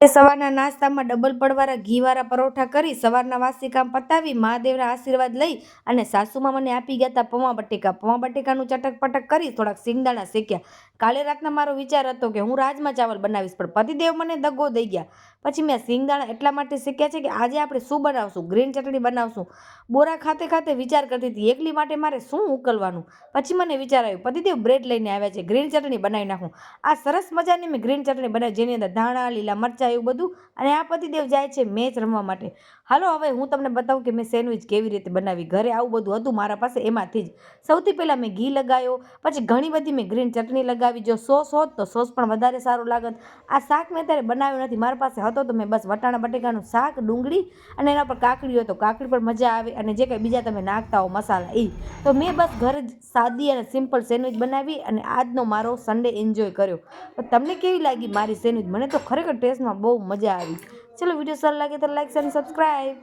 સવારના નાસ્તામાં ડબલ પડવાળા ઘીવાળા પરોઠા કરી સવારના વાસી કામ પતાવી મહાદેવના આશીર્વાદ લઈ અને સાસુમાં મને આપી ગયા હતા પૌવા બટેકાનું ચટક પટક કરી થોડાક સિંગદાણા શેક્યા. કાલે રાતના મારો વિચાર હતો કે હું રાજમા ચાવલ બનાવીશ, પણ પતિદેવ મને દગો દઈ ગયા. પછી મેં સિંગદાણા એટલા માટે શેક્યા છે કે આજે આપણે શું બનાવશું? ગ્રીન ચટણી બનાવશું. બોરા ખાતે ખાતે વિચાર કરતી હતી એકલી માટે મારે શું ઉકલવાનું. પછી મને વિચાર આવ્યો, પતિદેવ બ્રેડ લઈને આવ્યા છે, ગ્રીન ચટણી બનાવી નાખું. આ સરસ મજાની મેં ગ્રીન ચટણી બનાવી, જેની અંદર ધાણા, લીલા મરચાં એવું બધું. અને આ પતિદેવ જાય છે મેચ રમવા માટે. હાલો હવે હું તમને બતાવું કે મેં સેન્ડવિચ કેવી રીતે બનાવી. ઘરે આવું બધું હતું મારા પાસે, એમાંથી જ સૌથી પહેલાં મેં ઘી લગાવ્યો, પછી ઘણી બધી મેં ગ્રીન ચટણી લગાવી. જો સોસ હોત તો સોસ પણ વધારે સારું લાગત. આ શાક મેં અત્યારે બનાવ્યું નથી, મારા પાસે હતો તો મેં બસ વટાણા બટેકાનું શાક, ડુંગળી અને એના પર કાકડી હોય તો કાકડી પર મજા આવે, અને જે કંઈ બીજા તમે નાખતા હો મસાલા એ. તો મેં બસ ઘરે જ સાદી અને સિમ્પલ સેન્ડવિચ બનાવી અને આજનો મારો સન્ડે એન્જોય કર્યો. તો તમને કેવી લાગી મારી સેન્ડવિચ? મને તો ખરેખર ટેસ્ટમાં બહુ મજા આવી. ચલો વિડીયો સારો લાગે તો લાઈક અને સબસ્ક્રાઈબ.